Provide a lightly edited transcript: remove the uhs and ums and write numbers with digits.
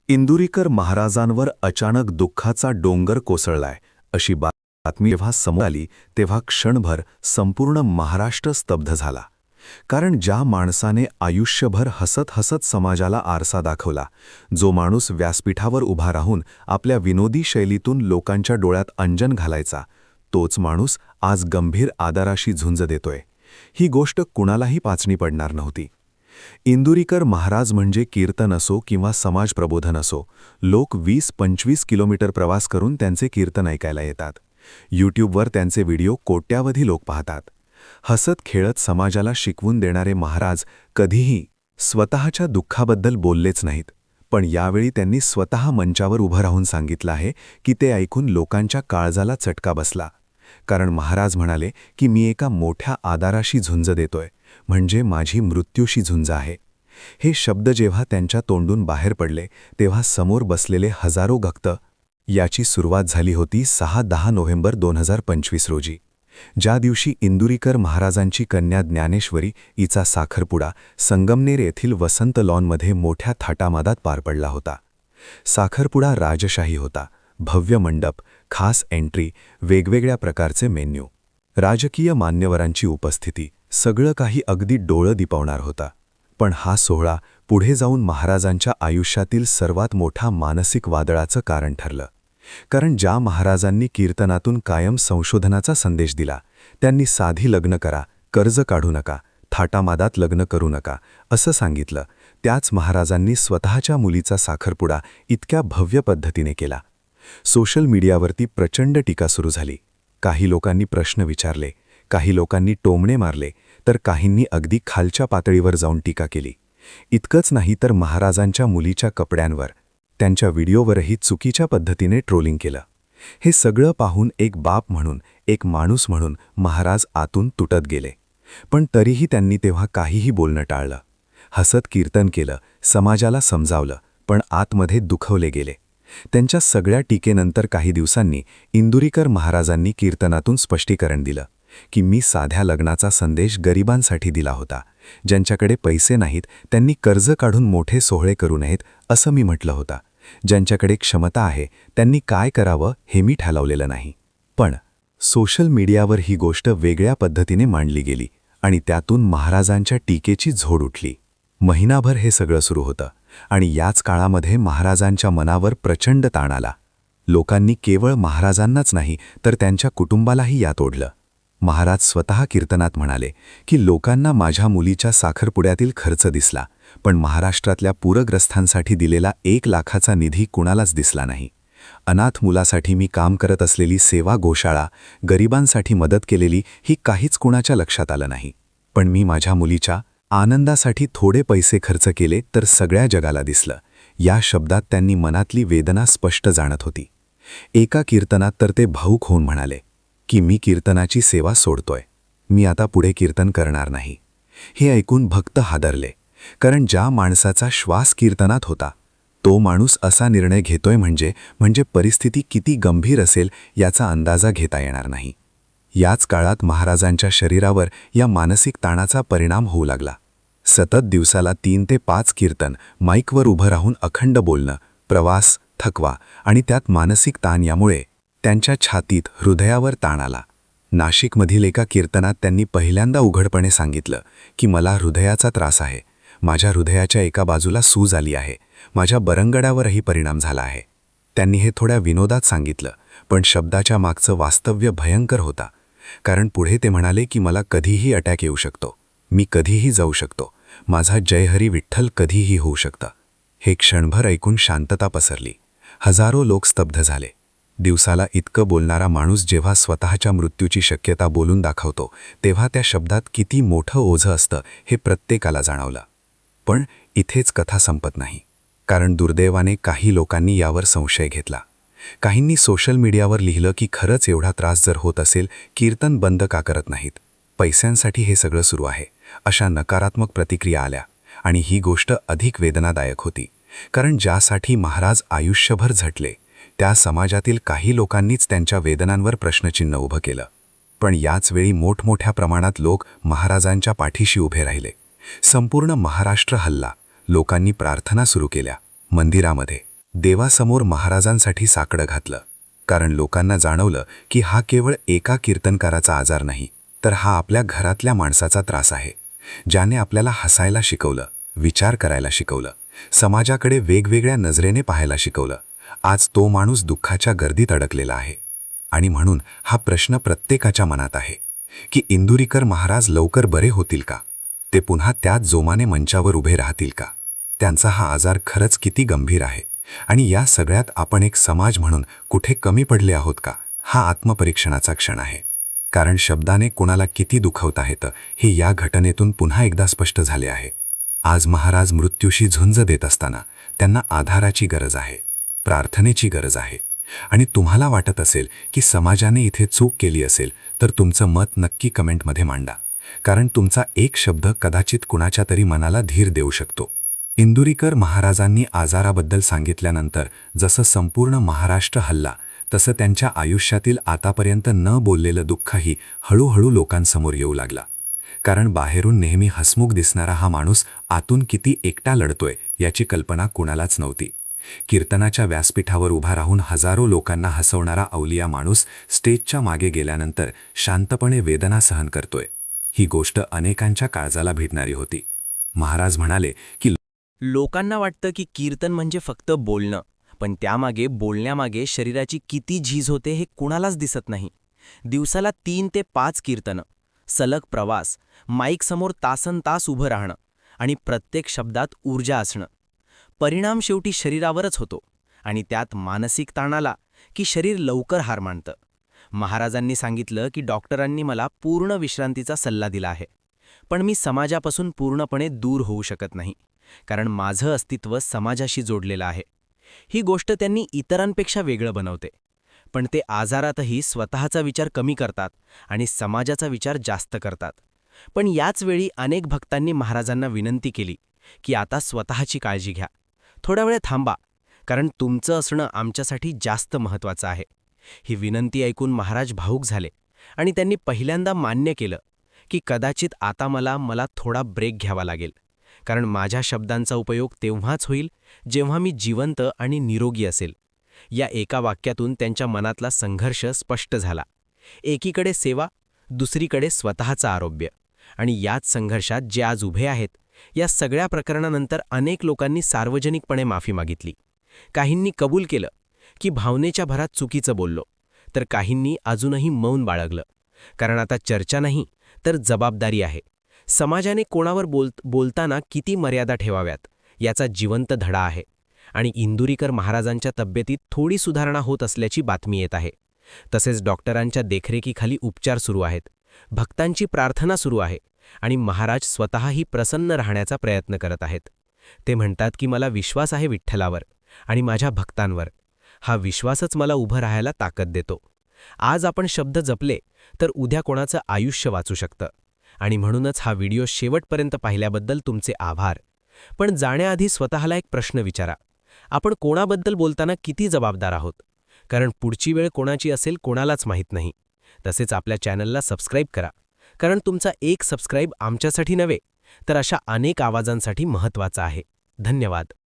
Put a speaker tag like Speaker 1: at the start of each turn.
Speaker 1: इंदुरीकर महाराजांवर अचानक दुःखाचा डोंगर कोसळलाय अशी बातमी जेव्हा समोर आली तेव्हा क्षणभर संपूर्ण महाराष्ट्र स्तब्ध झाला. कारण ज्या माणसाने आयुष्यभर हसत हसत समाजाला आरसा दाखवला, जो माणूस व्यासपीठावर उभा राहून आपल्या विनोदी शैलीतून लोकांच्या डोळ्यात अंजन घालायचा, तोच माणूस आज गंभीर आजाराशी झुंज देतोय. ही गोष्ट कुणालाही पाचणी पडणार नव्हती. इंदुरीकर महाराज म्हणजे कीर्तन असो किंवा समाज प्रबोधन असो, लोक 20-25 किलोमीटर प्रवास करून त्यांचे कीर्तन ऐकायला येतात. यूट्यूबवर त्यांचे व्हिडिओ कोट्यावधी लोक पाहतात. हसत खेळत समाजाला शिकवून देणारे महाराज कधीही स्वतःच्या दुःखाबद्दल बोललेच नाहीत. पण यावेळी त्यांनी स्वतः मंचावर उभं राहून सांगितलं आहे की ते ऐकून लोकांच्या काळजाला चटका बसला. कारण महाराज म्हणाले की मी एका मोठ्या आजाराशी झुंज देतोय, म्हणजे माझी मृत्यूशी झुंज आहे. हे शब्द जेव्हा त्यांच्या तोंडून बाहेर पडले तेव्हा समोर बसलेले हजारो भक्त. याची सुरुवात झाली होती 6-10 नोव्हेंबर 2025 रोजी, ज्या दिवशी इंदुरीकर महाराजांची कन्या ज्ञानेश्वरी हिचा साखरपुडा संगमनेर येथील वसंत लॉनमध्ये मोठ्या थाटामाटात पार पडला होता. साखरपुडा राजशाही होता. भव्य मंडप, खास एंट्री, वेगवेगळ्या प्रकारचे मेन्यू, राजकीय मान्यवरांची उपस्थिती, सगळं काही अगदी डोळं दिपवणार होता. पण हा सोहळा पुढे जाऊन महाराजांच्या आयुष्यातील सर्वात मोठा मानसिक वादळाचं कारण ठरलं. कारण ज्या महाराजांनी कीर्तनातून कायम संशोधनाचा संदेश दिला, त्यांनी साधी लग्न करा, कर्ज काढू नका, थाटामाटात लग्न करू नका असं सांगितलं, त्याच महाराजांनी स्वतःच्या मुलीचा साखरपुडा इतक्या भव्य पद्धतीने केला. सोशल मीडियावरती प्रचंड टीका सुरू झाली. काही लोकांनी प्रश्न विचारले, काही लोकांनी टोमणे मारले, तर काहींनी अगदी खालच्या पातळीवर जाऊन टीका केली. इतकंच नाही तर महाराजांच्या मुलीच्या कपड्यांवर, त्यांच्या व्हिडिओवरही चुकीच्या पद्धतीने ट्रोलिंग केलं. हे सगळं पाहून एक बाप म्हणून, एक माणूस म्हणून महाराज आतून तुटत गेले. पण तरीही त्यांनी तेव्हा काहीही बोलणं टाळलं. हसत कीर्तन केलं, समाजाला समजावलं, पण आतमध्ये दुखवले गेले. त्यांच्या सगळ्या टीकेनंतर काही दिवसांनी इंदुरीकर महाराजांनी कीर्तनातून स्पष्टीकरण दिलं की मी साध्या लग्नाचा संदेश गरिबांसाठी दिला होता. ज्यांच्याकडे पैसे नाहीत त्यांनी कर्ज काढून मोठे सोहळे करू नयेत असं मी म्हटलं होतं. ज्यांच्याकडे क्षमता आहे त्यांनी काय करावं हे मी ठरवलेलं नाही. पण सोशल मीडियावर ही गोष्ट वेगळ्या पद्धतीने मांडली गेली आणि त्यातून महाराजांच्या टीकेची झोड उठली. महिनाभर हे सगळं सुरू होतं आणि याच काळामध्ये महाराजांच्या मनावर प्रचंड ताण आला. लोकांनी केवळ महाराजांनाच नाही तर त्यांच्या कुटुंबालाही यात ओढलं. महाराज स्वतः कीर्तनात म्हणाले की लोकांना माझ्या मुलीच्या साखरपुड्यातील खर्च दिसला, पण महाराष्ट्रातल्या पूरग्रस्तांसाठी दिलेला 1 लाखाचा निधी कुणालाच दिसला नाही. अनाथ मुलासाठी मी काम करत असलेली सेवा गोशाळा, गरिबांसाठी मदत केलेली ही काहीच कुणाच्या लक्षात आलं नाही. पण मी माझ्या मुलीच्या आनंदासाठी थोडे पैसे खर्च केले तर सगळ्या जगाला दिसलं. या शब्दात त्यांनी मनातली वेदना स्पष्ट जाणत होती. एका कीर्तनात तर ते भाऊक होऊन म्हणाले की मी कीर्तनाची सेवा सोडतोय, मी आता पुढे कीर्तन करणार नाही. हे ऐकून भक्त हादरले. कारण ज्या माणसाचा श्वास कीर्तनात होता, तो माणूस असा निर्णय घेतोय म्हणजे परिस्थिती किती गंभीर असेल याचा अंदाजा घेता येणार नाही. याच काळात महाराजांच्या शरीरावर या मानसिक ताणाचा परिणाम होऊ लागला. सतत दिवसाला 3 ते 5 कीर्तन, माईकवर उभं राहून अखंड बोलणं, प्रवास, थकवा आणि त्यात मानसिक ताण यामुळे त्यांच्या छातीत, हृदयावर ताण आला. नाशिकमधील एका कीर्तनात त्यांनी पहिल्यांदा उघडपणे सांगितलं की मला हृदयाचा त्रास आहे, माझ्या हृदयाच्या एका बाजूला सूज आली आहे, माझ्या बरंगड्यावरही परिणाम झाला आहे. त्यांनी हे थोड्या विनोदात सांगितलं, पण शब्दाच्या मागचं वास्तव्य भयंकर होता. कारण पुढे ते म्हणाले की मला कधीही अटॅक येऊ शकतो, मी कधीही जाऊ शकतो, माझा जय हरी विठ्ठल कधीही होऊ शकतं. हे क्षणभर ऐकून शांतता पसरली. हजारो लोक स्तब्ध झाले. दिवसाला इतकं बोलणारा माणूस जेव्हा स्वतःच्या मृत्यूची शक्यता बोलून दाखवतो तेव्हा त्या शब्दात किती मोठं ओझं असतं हे प्रत्येकाला जाणवलं. पण इथेच कथा संपत नाही. कारण दुर्दैवाने काही लोकांनी यावर संशय घेतला. काहींनी सोशल मीडियावर लिहिलं की खरंच एवढा त्रास जर होत असेल, कीर्तन बंद का करत नाहीत, पैशांसाठी हे सगळं सुरू आहे, अशा नकारात्मक प्रतिक्रिया आल्या. आणि ही गोष्ट अधिक वेदनादायक होती. कारण ज्यासाठी महाराज आयुष्यभर झटले त्या समाजातील काही लोकांनीच त्यांच्या वेदनांवर प्रश्नचिन्ह उभं केलं. पण याच वेळी मोठमोठ्या प्रमाणात लोक महाराजांच्या पाठीशी उभे राहिले. संपूर्ण महाराष्ट्र हलला. लोकांनी प्रार्थना सुरू केल्या. मंदिरामध्ये,
Speaker 2: देवासमोर महाराजांसाठी साकडं घातलं, कारण लोकांना जाणवलं की हा केवळ एका कीर्तनकाराचा आजार नाही, तर हा आपल्या घरातल्या माणसाचा त्रास आहे, ज्याने आपल्याला हसायला शिकवलं, विचार करायला शिकवलं, समाजाकडे वेगवेगळ्या नजरेने पाहायला शिकवलं. आज तो माणूस दुःखाच्या गर्दीत अडकलेला आहे. आणि म्हणून हा प्रश्न प्रत्येकाच्या मनात आहे की इंदुरीकर महाराज लवकर बरे होतील का? ते पुन्हा त्याच जोमाने मंचावर उभे राहतील का? त्यांचा हा आजार खरंच किती गंभीर आहे आणि या सगळ्यात आपण एक समाज म्हणून कुठे कमी पडले आहोत का? हा आत्मपरीक्षणाचा क्षण आहे. कारण शब्दाने कोणाला किती दुखवता येतं हे या घटनेतून पुन्हा एकदा स्पष्ट झाले आहे. आज महाराज मृत्यूशी झुंज देत असताना त्यांना आधाराची गरज आहे, प्रार्थनेची गरज आहे. आणि तुम्हाला वाटत असेल की समाजाने इथे चूक केली असेल तर तुमचं मत नक्की कमेंटमध्ये मांडा, कारण तुमचा एक शब्द कदाचित कुणाच्या तरी मनाला धीर देऊ शकतो. इंदुरीकर महाराजांनी आजाराबद्दल सांगितल्यानंतर जसं संपूर्ण महाराष्ट्र हलला, तसं त्यांच्या आयुष्यातील आतापर्यंत न बोललेलं दुःखही हळूहळू लोकांसमोर येऊ लागला. कारण बाहेरून नेहमी हसमुख दिसणारा हा माणूस आतून किती एकटा लढतोय याची कल्पना कुणालाच नव्हती. कीर्तनाच्या व्यासपीठावर उभा राहून हजारो लोकांना हसवणारा अवलिया माणूस स्टेजच्या मागे गेल्यानंतर शांतपणे वेदना सहन करतोय, ही गोष्ट अनेकांच्या काळजाला भिडणारी होती. महाराज म्हणाले की
Speaker 3: लोकांना वाटतं की कीर्तन म्हणजे फक्त बोलणं, पण त्यामागे बोलण्यामागे शरीराची किती झीज होते हे कुणालाच दिसत नाही. दिवसाला 3 ते 5 कीर्तनं, सलग प्रवास, माईकसमोर तासनतास उभं राहणं आणि प्रत्येक शब्दात ऊर्जा असणं. परिणाम शेवटी शरीरावरच होतो आणि त्यात मानसिक ताण आला की शरीर लवकर हार मानतं. महाराजांनी सांगितलं की डॉक्टरांनी मला पूर्ण विश्रांतीचा सल्ला दिला आहे, पण मी समाजापासून पूर्णपणे दूर होऊ शकत नाही, कारण माझं अस्तित्व समाजाशी जोडलेलं आहे. ही गोष्ट त्यांनी इतरांपेक्षा वेगळं बनवते. पण ते आजारातही स्वतःचा विचार कमी करतात आणि समाजाचा विचार जास्त करतात. पण याच वेळी अनेक भक्तांनी महाराजांना विनंती केली की आता स्वतःची काळजी घ्या, थोडा वेळ थांबा, कारण तुमचं असणं आमच्यासाठी जास्त महत्त्वाचं आहे. ही विनंती ऐकून महाराज भावूक झाले आणि त्यांनी पहिल्यांदा मान्य केलं की कदाचित आता मला थोडा ब्रेक घ्यावा लागेल, कारण माझ्या शब्दांचा उपयोग तेव्हाच होईल जेव्हा मी जिवंत आणि निरोगी असेल. या एका वाक्यातून त्यांच्या मनातला संघर्ष स्पष्ट झाला. एकीकडे सेवा, दुसरीकडे स्वतःचं आरोग्य. आणि याच संघर्षात जे आज उभे आहेत, या सगळ्या प्रकरणानंतर अनेक लोकांनी सार्वजनिकपणे माफी मागितली. काहींनी कबूल केलं की भावनेच्या भरात चुकीचं बोललो, तर काहींनी अजूनही मौन बाळगलं, कारण आता चर्चा नाही तर जबाबदारी आहे. समाजाने कोणावर बोलताना किती मर्यादा ठेवाव्यात याचा जिवंत धडा आहे. आणि इंदुरीकर महाराजांच्या तब्येतीत थोडी सुधारणा होत असल्याची बातमी येत आहे. तसेच डॉक्टरांच्या देखरेखीखाली उपचार सुरू आहेत, भक्तांची प्रार्थना सुरू आहे आणि महाराज स्वतःही प्रसन्न राहण्याचा प्रयत्न करत आहेत. ते म्हणतात की मला विश्वास आहे विठ्ठलावर आणि माझ्या भक्तांवर. हा विश्वासच मला उभं राहायला ताकद देतो. आज आपण शब्द जपले तर उद्या कोणाचं आयुष्य वाचू शकतं. आणि म्हणूनच हा व्हिडिओ शेवटपर्यंत पाहिल्याबद्दल तुमचे आभार. पण जाण्याआधी स्वतःला एक प्रश्न विचारा, आपण कोणाबद्दल बोलताना किती जबाबदार आहोत? कारण पुढची वेळ कोणाची असेल कोणालाच माहीत नाही. तसेच आपल्या चॅनलला सबस्क्राईब करा, कारण तुमचा एक सबस्क्राईब आमच्यासाठी नव्हे तर अशा अनेक आवाजांसाठी महत्त्वाचा आहे. धन्यवाद.